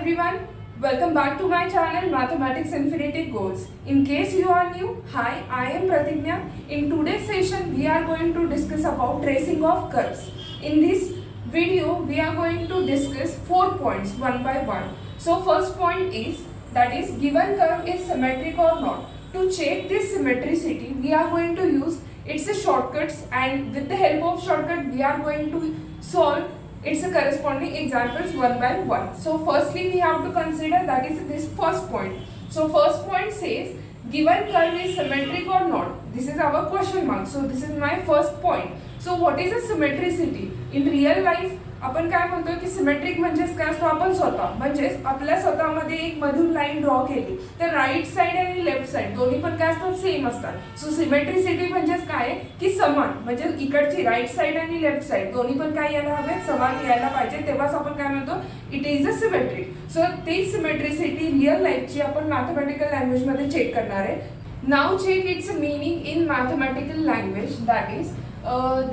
everyone, welcome back to my channel Mathematics Infinity Goals. In case you are new, hi, I am Pratigna. In today's session we are going to discuss about tracing of curves. In this video we are going to discuss 4 points one by one. So first point is that is given curve is symmetric or not. To check this symmetricity we are going to use its shortcuts, and with the help of shortcut we are going to solve its corresponding examples one by one. So firstly we have to consider that is this first point. So first point says given curve is symmetric or not. This is our question mark. So this is my first point. So what is a symmetricity? In real life आपण काय म्हणतो की symmetric म्हणजेच काय असतो, आपण स्वतः म्हणजेच आपल्या स्वतःमध्ये एक मधून लाईन ड्रॉ केली तर राईट साइड आणि लेफ्ट साइड दोन्ही पण काय असतात, सेम असतात. सो सिमेट्रिसिटी म्हणजेच काय की समान, म्हणजे इकडची राईट साइड आणि लेफ्ट साइड दोन्ही पण काय यायला हवे, समान यायला पाहिजे, तेव्हाच आपण काय म्हणतो it is a symmetric. So ती सिमेट्रिसिटी रिअल लाईफची आपण मॅथमॅटिकल लँग्वेज मध्ये चेक करणार आहे. Now check its meaning in mathematical language, that is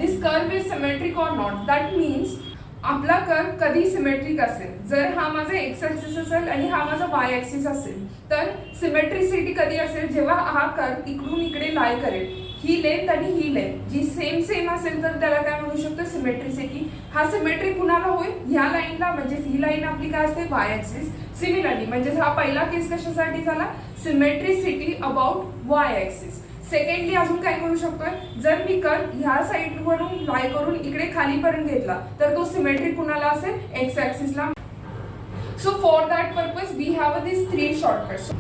this curve is symmetric or not. That means आपला कर्व कधी सिमेट्रिक असेल जर हा माझा एक्स ऍक्सिस असेल आणि हा माझा वाय ऍक्सिस असेल. तर सिमेट्रिसिटी कधी असेल जेव्हा हा कर्व इकडून इकडे लाय करेल, ही लेंथ आणि ही लेंथ जी सेम असेल तर त्याला काय म्हणू शकतो, सिमेट्रिसिटी. हा सिमेट्री कुणाला होईल, ह्या लाईनला, म्हणजे ही लाईन आपली काय असते, वाय ऍक्सिस. सिमिलरली म्हणजे हा पहिला केस कशासाठी झाला, symmetricity about Y axis. Secondly अजून काय करू शकतोय, जर मी कर्व ह्या साइड वरून लाय करून इकडे खालीपर्यंत घेतला तर तो सिमेट्रिक कुणाला असेल, एक्स ऍक्सिसला. So for that purpose we have this 3 shortcuts.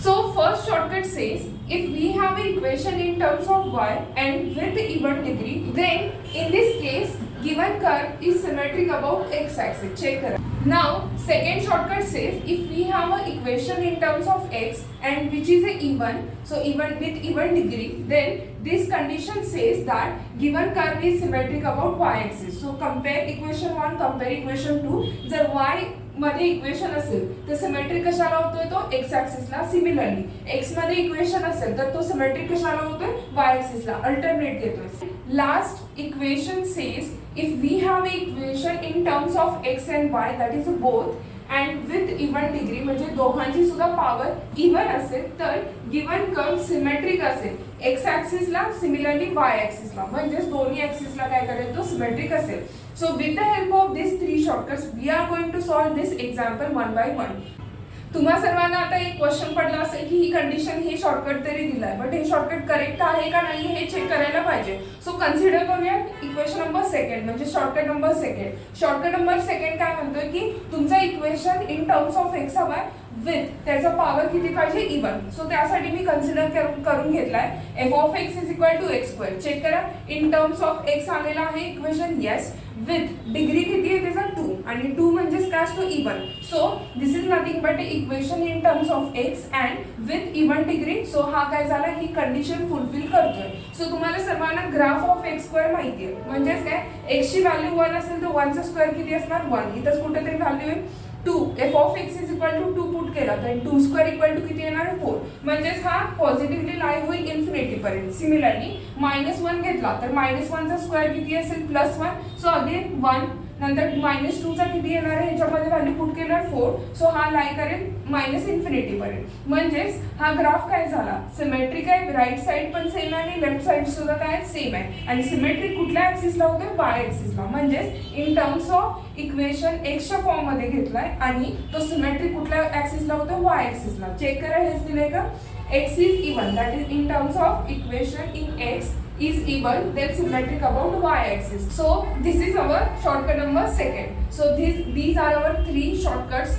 So first shortcut says if we have an equation in terms of y and with even degree, then in this case given curve is symmetric about x axis. Check करा. Now second shortcut says if we have an equation in terms of x and which is a even, so even with even degree, then this condition says that given curve is symmetric about y axis. So compare equation 1, compare equation 2. जर y मध्ये equation असेल तर symmetric कशाला होतोय, तो x ऍक्सिसला. Similarly x मध्ये equation असेल तर तो सिमेट्रिक कशाला होतोय, वाय ऍक्सिसला. अल्टरनेट घेतोय. Last equation says if we have equation in terms of x and y that is both and with even degree, म्हणजे दोघांची सुद्धा पॉवर इवन असेल तर गिवन कर्व सिमेट्रिक असेल एक्स ऍक्सिसला, सिमिलरली वाय ऍक्सिसला, म्हणजे दोन्ही ऍक्सिसला काय करेल, तो सिमेट्रिक असेल. So with the help of these 3 shortcuts we are going to solve this example one by one. तुम्हा सर्वांना आता एक क्वेश्चन पडला असेल की ही कंडिशन ही शॉर्टकट तरी दिलाय, बट हे शॉर्टकट करेक्ट आहे का नाही हे चेक करायला पाहिजे. सो कन्सिडर करूया इक्वेशन नंबर सेकंड, म्हणजे shortcut number second. Shortcut number second काय म्हणतोय की तुमचा equation in terms of x हवाय विथ त्याचा पॉवर किती पाहिजे, इवन. सो त्यासाठी मी कन्सिडर करून घेतलाय f of x is equal to x square. Check करा, इन टर्म्स ऑफ एक्स आलेला आहे इक्वेशन, येस. विथ डिग्री किती आहे त्याचा 2, आणि 2 म्हणजेच काय असतो, even. So this is nothing but equation in terms of x and with even degree. So हा काय झाला, ही कंडिशन फुलफिल करतोय. सो तुम्हाला सर्वांना ग्राफ ऑफ एक्स स्क्वेअर माहिती आहे, म्हणजेच काय, एक्स ची व्हॅल्यू 1 असेल तर 1 चा स्क्वेअर किती असणार, 1. इथंच कुठेतरी व्हॅल्यू आहे 2. F of x is equal to 2 put केला तर 2 स्क्वेअर इक्वल टू किती येणार आहे, 4. म्हणजेच हा पॉझिटिव्हली लाय होईल इन्फिनिटी पर्यंत. सिमिलरली -1 घेतला तर -1 चा स्क्वेअर किती असेल, +1. सो अगेन 1, नंतर -2 चा किती येणार आहे, ह्याच्यामध्ये व्हॅल्यू पुट केल्यावर 4. सो हा लाय करेल इन्फिनिटी पर्यंत. म्हणजेच हा ग्राफ काय झाला, सिमेट्रिक आहे, राईट साइड पण सेम आहे आणि लेफ्ट साइड सुद्धा काय सेम आहे. आणि सिमेट्रिक कुठल्या ऍक्सिसला होतोय, वाय ऍक्सिसला. म्हणजेच इन टर्म्स ऑफ इक्वेशन एक्सच्या फॉर्म मध्ये घेतलाय आणि तो सिमेट्रिक कुठल्या ऍक्सिसला होतो, वाय ऍक्सिसला. चेक करा, हेच दिलंय का, x is even, that is in terms of equation in x is even, then symmetric about y axis. So this is our shortcut number second. So these are our 3 shortcuts,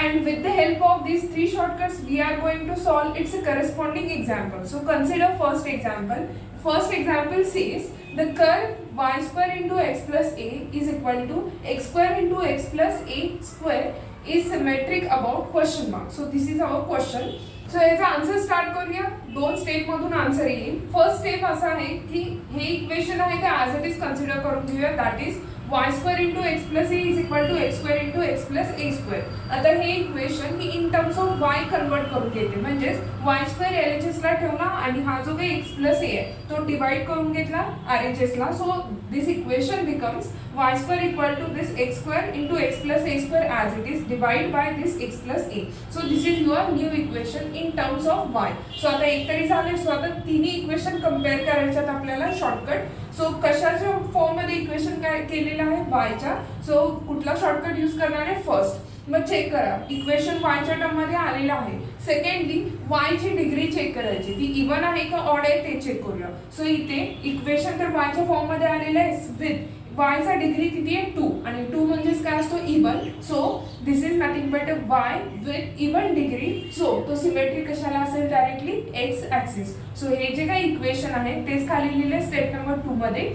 and with the help of these 3 shortcuts we are going to solve its corresponding example. So consider first example. First example says the curve y square into x plus a is equal to x square into x plus a square is symmetric about question mark. So this is our question. So याचा answer start करूया. 2 step मधून answer येईल. First step असा आहे की हे equation आहे ते ॲज इट इज कन्सिडर करून घेऊया, that is y square into x plus a is equal to x square into x plus a square. आता हे इक्वेशन मी in terms of y convert करून घेते, म्हणजेच वाय स्क्वेअर एल एच एसला ठेवला आणि हा जो काही एक्स प्लस ए आहे तो डिवाइड करून घेतला आर एच एसला. So this equation becomes y square equal to this x square into x plus a square as it is divided by this x plus a. So this is your new equation in terms of y. So आता एक तरी झाले. So आता तिन्ही equation compare करायच्यात आपल्याला shortcut. So कशाच्या form मध्ये equation काय केलेलं आहे y च्या. सो कुठला शॉर्टकट यूज करणार आहे फर्स्ट. मग चेक करा इक्वेशन y च्या टर्म मध्ये आलेलं आहे. सेकंडली y ची डिग्री चेक करायची, ती इवन आहे का ऑड आहे ते चेक करूया. सो इथे इक्वेशन तर y च्या फॉर्म मध्ये आलेलं आहे विथ y चा डिग्री किती आहे 2 आणि 2 म्हणजेच काय असतो even. So this is nothing but y with even degree. So तो सिमेट्री कशाला असेल डायरेक्टली x ऍक्सिस. सो हे जे काही इक्वेशन आहे तेच खाली लिहिले स्टेप नंबर 2 मध्ये.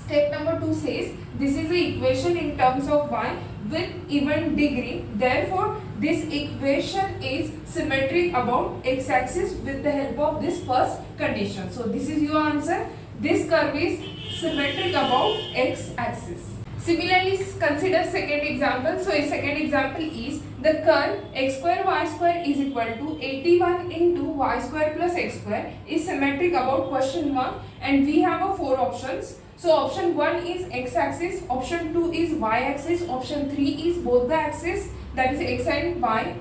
Step number 2 says this is the equation in terms of y with even degree. Therefore, this equation is symmetric about x-axis with the help of this first condition. So this is your answer. This curve is symmetric about x-axis. Similarly, consider second example. So a second example is the curve x square y square is equal to 81 into y square plus x square is symmetric about question mark, and we have a 4 options. So option 1 is x axis, option 2 is y axis, option 3 is both the axis, that is x and y,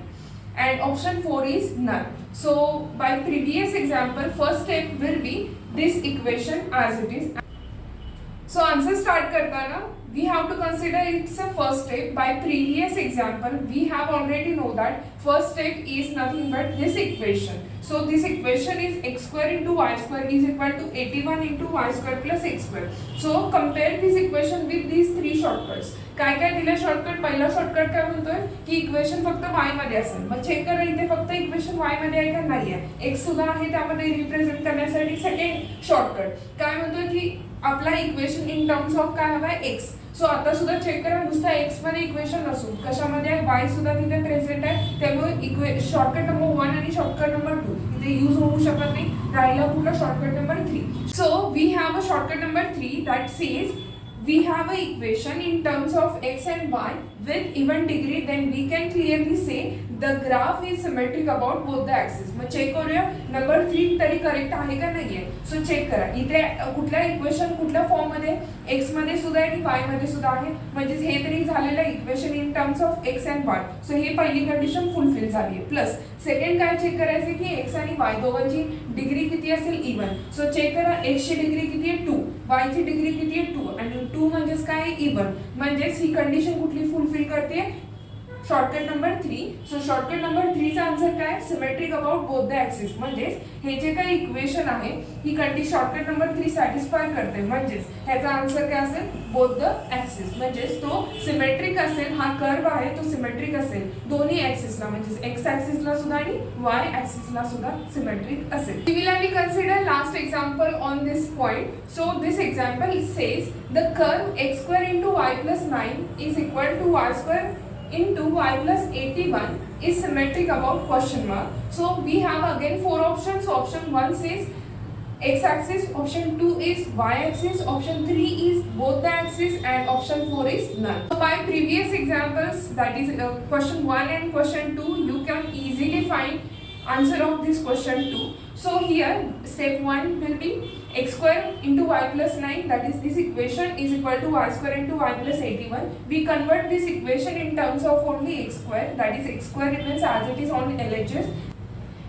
and option 4 is none. So by previous example, first step will be this equation as it is. So answer start करताना we have to consider it's a first step. By previous example, we have already know that first step is nothing but this equation. So this equation is x square into y square is equal to 81 into y square plus x square. So compare this equation with these three shortcuts. काय काय दिले shortcut. पहिला shortcut काय म्हणतोय की equation फक्त y मध्ये असेल. मग चेक करा इथे फक्त इक्वेशन y मध्ये आहे का नाही आहे. x सुद्धा आहे त्यामध्ये रिप्रेझेंट करण्यासाठी. सेकंड शॉर्टकट काय म्हणतोय की आपला इक्वेशन इन टर्म्स ऑफ काय हवा आहे x. सो आता सुद्धा चेक करा नुसता x मध्ये इक्वेशन नसून कशामध्ये आहे y सुद्धा तिथे प्रेझेंट आहे. त्यामुळे शॉर्टकट नंबर 1 आणि शॉर्टकट नंबर 2 इथे यूज होऊ शकत नाही. राहिला कुठला shortcut number 3. So we have a shortcut number 3 that says we have a equation in terms of x and y with even degree, then we can clearly say the graph is symmetric about both the axes. मग check करूया number 3 तरी correct आहे का नाहीये. So check करा इथे कुठल्या equation कुठल्या फॉर्म मध्ये x मध्ये सुद्धा आणि y मध्ये सुद्धा आहे. म्हणजे हे तरी झालेलं equation in terms of x and y. So ही पहिली कंडिशन फुलफिल झाली आहे. प्लस सेकंड काय चेक करायचे की x आणि y दोघांची डिग्री किती असेल इवन. सो चेक करा x ची डिग्री किती आहे 2, y ची डिग्री किती आहे 2 आणि 2 म्हणजेच काय इवन. म्हणजेच ही कंडिशन कुठली फुलफिल करते shortcut number 3. So shortcut number 3 चा आन्सर काय symmetric about both the axis. म्हणजेच हे जे काही इक्वेशन आहे ही कंडिशन शॉर्टकट नंबर 3 सॅटिस्फाय करते. म्हणजेच ह्याचा आन्सर काय असेल बोथ द ऍक्सिस. म्हणजेच तो सिमेट्रिक असेल. हा कर्व आहे तो सिमेट्रिक असेल दोन्ही ऍक्सिसला. म्हणजेच एक्स ऍक्सिसला सुद्धा आणि वाय ऍक्सिसला सुद्धा सिमेट्रिक असेल. Similarly consider last example on this point. So this example says the curve x square into y plus 9 is equal to y square into y plus 81 is symmetric about question mark. So we have again 4 options. So option 1 says x axis, option 2 is y axis, option 3 is both the axis, and option 4 is none. So by previous examples, that is question 1 and question 2, you can easily find answer of this question 2. So here step 1 will be x square into y plus 9, that is this equation is equal to y square into y plus 81. We convert this equation in terms of only x square, that is x square remains as it is on LHS,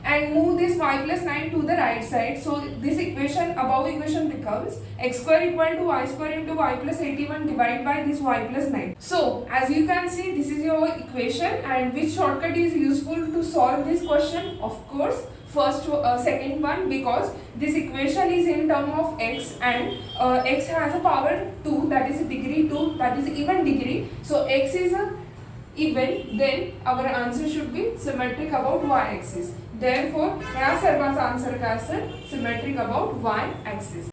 and move this y plus 9 to the right side. So this equation above equation becomes x square equal to y square into y plus 81 divided by this y plus 9. So as you can see this is your equation. And which shortcut is useful to solve this question? Of course first second one, because this equation is in term of x and x has a power 2, that is degree 2, that is even degree. So x is a even, then our answer should be symmetric about y axis. Therefore या सर्वांचा answer काय असेल symmetric about y axis.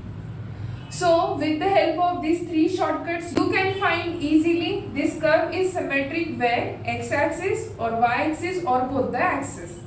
So with the help of these 3 shortcuts you can find easily this curve is symmetric where x axis or y axis or both the axis.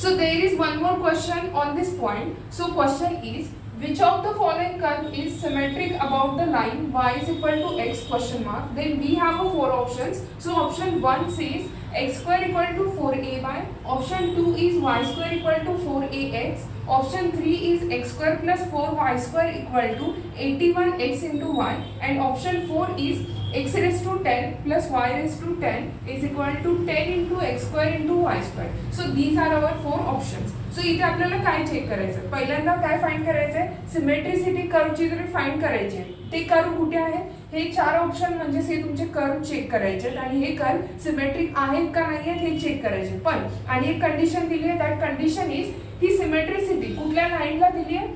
So there is one more question on this point. So question is which of the following curve is symmetric about the line y is equal to x question mark. Then we have 4 options. So option 1 says x square equal to 4ay. Option 2 is y square equal to 4ax. Option 3 is x square plus 4y square equal to 81x into y. And option 4 is x raised to 10 plus y raised to 10 is equal to 10 into x square into y square. So these are our 4 options. So इथे आपल्याला काय check करायचं, पहिल्यांदा काय find करायचंय, symmetricity कर्वची जरी find करायची आहे, ते कर्व कुठे आहे, हे 4 ऑप्शन म्हणजे हे तुमचे कर्व चेक करायचे आणि हे कर्व सिमेट्रिक आहेत का नाही आहेत हे चेक करायचे. पण आणि एक कंडिशन दिली आहे, that condition is he symmetricity कुठल्या लाईनला दिली आहे,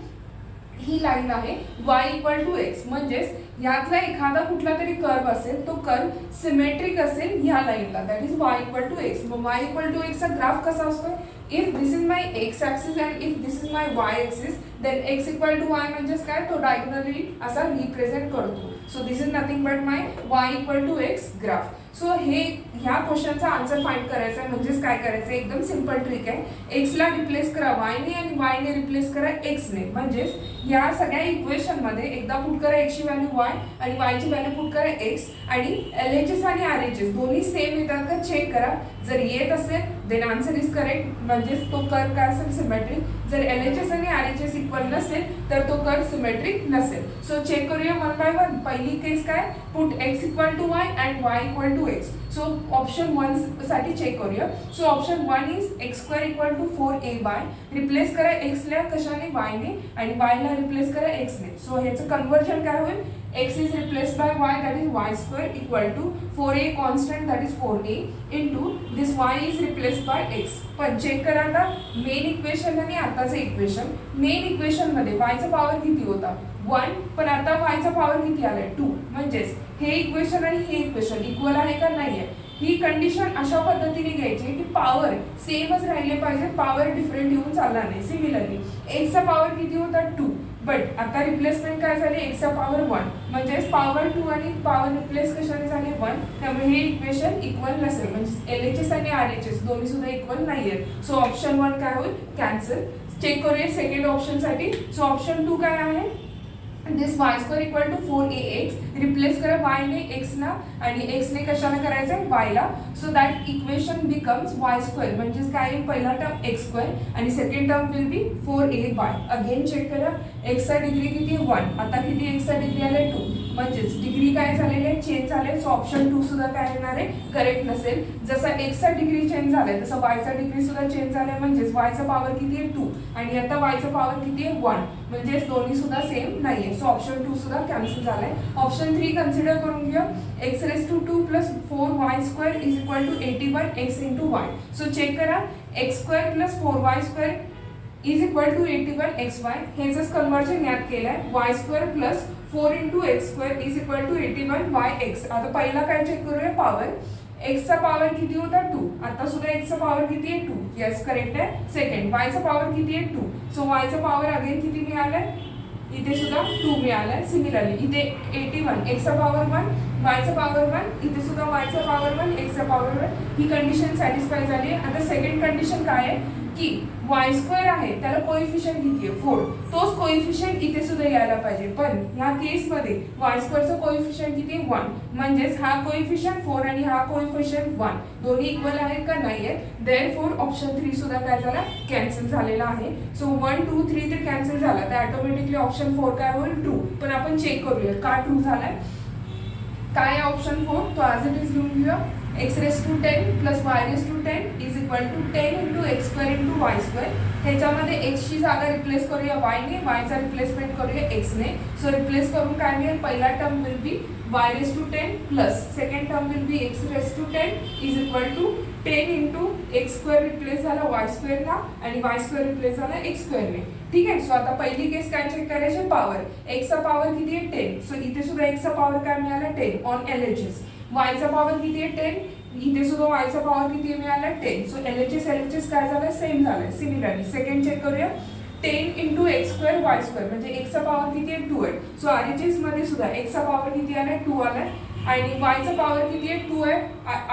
ही लाईन आहे y इक्वल टू एक्स. म्हणजेच यातला एखादा कुठला तरी कर्व असेल तो कर्व सिमेट्रिक असेल ह्या लाईनला, that is y equal to x. मग y इक्वल टू एक्स चा ग्राफ कसा असतो, if this is my x axis and if this is my y axis, then x equal to y म्हणजेच काय, तो डायगोनली असा रिप्रेझेंट करतो. So this is nothing but my y equal to x graph. So हे ह्या क्वेश्चनचा answer find करायचा आहे. म्हणजेच काय करायचं, एकदम सिंपल ट्रिक आहे, x ला रिप्लेस करा y ने आणि y ने रिप्लेस करा x ने. म्हणजेच या सगळ्या इक्वेशन मध्ये एकदा पुट करा x ची व्हॅल्यू y आणि y ची व्हॅल्यू पुट करा x आणि LHS आणि RHS दोन्ही सेम येतात का चेक करा. जर येत असेल देन आन्सर इज करेक्ट, म्हणजेच तो कर्व काय असेल, सिमेट्रिक. जर LHS आणि RHS इक्वल नसेल तर तो कर्व सिमेट्रिक नसेल. सो चेक करूया वन बाय वन. पहिली केस काय, put x equal to y and y equal to x. So option 1 साठी चेक करूया. So option 1 is x square equal to 4ay. Replace करा x ला कशाने, y ने, आणि y ला रिप्लेस करा x ने. सो ह्याचं कन्वर्जन काय होईल, x is replaced by y, that is y square equal to 4a constant, that is 4a into this y is replaced by x. पण चेक करा आता मेन इक्वेशन आणि आताचं इक्वेशन. मेन इक्वेशन मध्ये y चा power किती होता, 1, पण आता y चा पॉवर किती आलाय, 2. म्हणजेच हे इक्वेशन आणि हे इक्वेशन इक्वल आहे का नाही आहे, ही कंडिशन अशा पद्धतीने घ्यायची की पॉवर सेमच राहिले पाहिजे, पॉवर डिफरंट येऊन चालला नाही. सिमिलरली x चा पॉवर किती होता, 2, बट आता रिप्लेसमेंट काय झाली, x चा पॉवर 1, म्हणजेच पॉवर 2 आणि पॉवर रिप्लेस कशाने झाले, 1. त्यामुळे हे इक्वेशन इक्वल नसेल, म्हणजे LHS आणि RHS दोन्ही सुद्धा इक्वल नाहीये. सो ऑप्शन 1 काय होईल, कॅन्सल. चेक करूया सेकंड ऑप्शन साठी. सो ऑप्शन 2 काय आहे, this y square equal to 4ax. Replace करा y ने x ना आणि x ने कशाला करायचं, y ला. So that equation becomes y स्क्वेअर, म्हणजेच काय, पहिला टर्म x स्क्वेअर आणि second term will be 4ay. Again check करा, x चा डिग्री किती, 1, आता किती x चा डिग्री आलाय, 2. म्हणजेच डिग्री काय झालेली आहे, चेंज झाले. सो ऑप्शन 2 सुद्धा काय येणार आहे, करेक्ट नसेल. जसा x चा डिग्री चेंज झालाय तसा y चा डिग्री सुद्धा चेंज झालाय. म्हणजेच y चा पॉवर किती आहे, 2, आणि आता y चा पॉवर किती आहे, 1. म्हणजेच दोन्ही सुद्धा सेम नाहीये. सो ऑप्शन 2 सुद्धा कॅन्सल झालाय. ऑप्शन 3 कन्सिडर करून घ्या, x raised to 2 plus 4y square is equal to 81x into y. So check करा, x square plus 4y square is equal to 81xy. हेच कन्वर्जन याद केलंय, y square plus 4 into x square is equal to 81yx. आता पहिला काय check करूया, power. x चा power किती होता, 2, आता सुद्धा x चा पॉवर किती आहे, 2. यस करेक्ट आहे. सेकंड y चा पॉवर किती आहे, 2. सो y चा पॉवर अगेन किती मिळालाय, इथे सुद्धा 2 मिळालाय. सिमिलरली इथे 81, x चा पॉवर 1, y चा पॉवर 1, इथे सुद्धा y चा पॉवर 1, x चा पॉवर 1. ही कंडिशन सॅटिस्फाय झाली. आता सेकंड कंडिशन काय आहे की y स्क्वेअर आहे त्याला कोएफिशियंट किती आहे, 4. तोच कोएफिशियंट इथे सुद्धा यायला पाहिजे, पण ह्या केस मध्ये y स्क्वेअरचा कोएफिशियंट किती आहे, 1. म्हणजेच हा कोएफिशियंट 4 आणि हा कोएफिशियंट 1 दोन्ही इक्वल आहेत का नाही आहेत. देअरफॉर ऑप्शन 3 सुद्धा काय झाला, कॅन्सल झालेला आहे. सो 1 2 3 तर कॅन्सल झाला, तर ऑटोमॅटिकली ऑप्शन 4 काय होईल, ट्रू. पण आपण चेक करूया का ट्रू झालाय, काय ऑप्शन 4, तो ॲज इट इज लिहून घेऊया. x raised to 10 plus y raised to 10 is equal to 10 into x square into y square. ह्याच्यामध्ये x ची जागा रिप्लेस करूया y ने, y चा रिप्लेसमेंट करूया x ने. सो रिप्लेस करून काय मिळेल, पहिला term will B y raised to 10 plus second term will B x raised to 10 is equal to 10 into x square replace झाला y square ला आणि y square रिप्लेस झाला x square ने. ठीक आहे. सो आता पहिली केस काय चेक करायची, पॉवर. x चा पॉवर किती आहे, 10. सो इथे सुद्धा x चा पॉवर काय मिळाला, 10 ऑन LHS. y चा पॉवर किती आहे, 10. इथे सुद्धा y चा पॉवर किती मिळाला, 10. सो LHS काय झालं, सेम झालं. सिमिलरली सेकंड चेक करूया, 10 into x square y square, म्हणजे x चा पॉवर किती आहे, 2 आहे. सो RHS मध्ये सुद्धा x चा पॉवर किती आलाय, 2 आलाय आणि y चा पॉवर किती आहे, 2 आहे.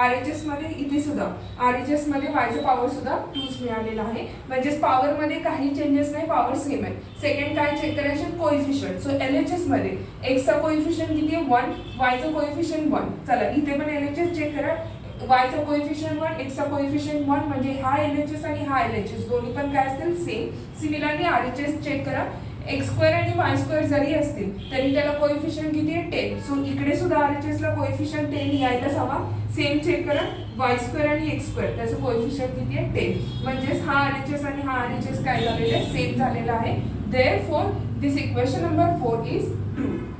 RHS मध्ये इथे सुद्धा RHS मध्ये y चा पॉवर सुद्धा 2 मिळालेला आहे. म्हणजे पॉवर मध्ये काही चेंजेस नाही, पॉवर सेम आहे. सेकंड काय चेक करायचे, कोएफिशियंट. सो LHS मध्ये x चा कोएफिशियंट किती आहे, 1, y चा कोएफिशियंट 1. चला इथे पण LHS चेक करा, वायचा कोएफिशियंट 1, एक्सचा कोएफिशियंट 1, म्हणजे हा LHS आणि हा LHS दोन्ही पण काय असतील सेम. सिमिलरली RHS चेक करा. x² आणि y² जरी असतील तरी त्याला कोएफिशियंट किती आहे 10. सो इकडे सुद्धा RHS ला कोएफिशियंट 10 यायलाच हवा. सेम चेक करा y² आणि x² त्याचं कोएफिशियंट किती आहे 10. म्हणजेच हा RHS आणि हा RHS काय झालेला आहे सेम झालेला आहे. Therefore this equation number 4 is true.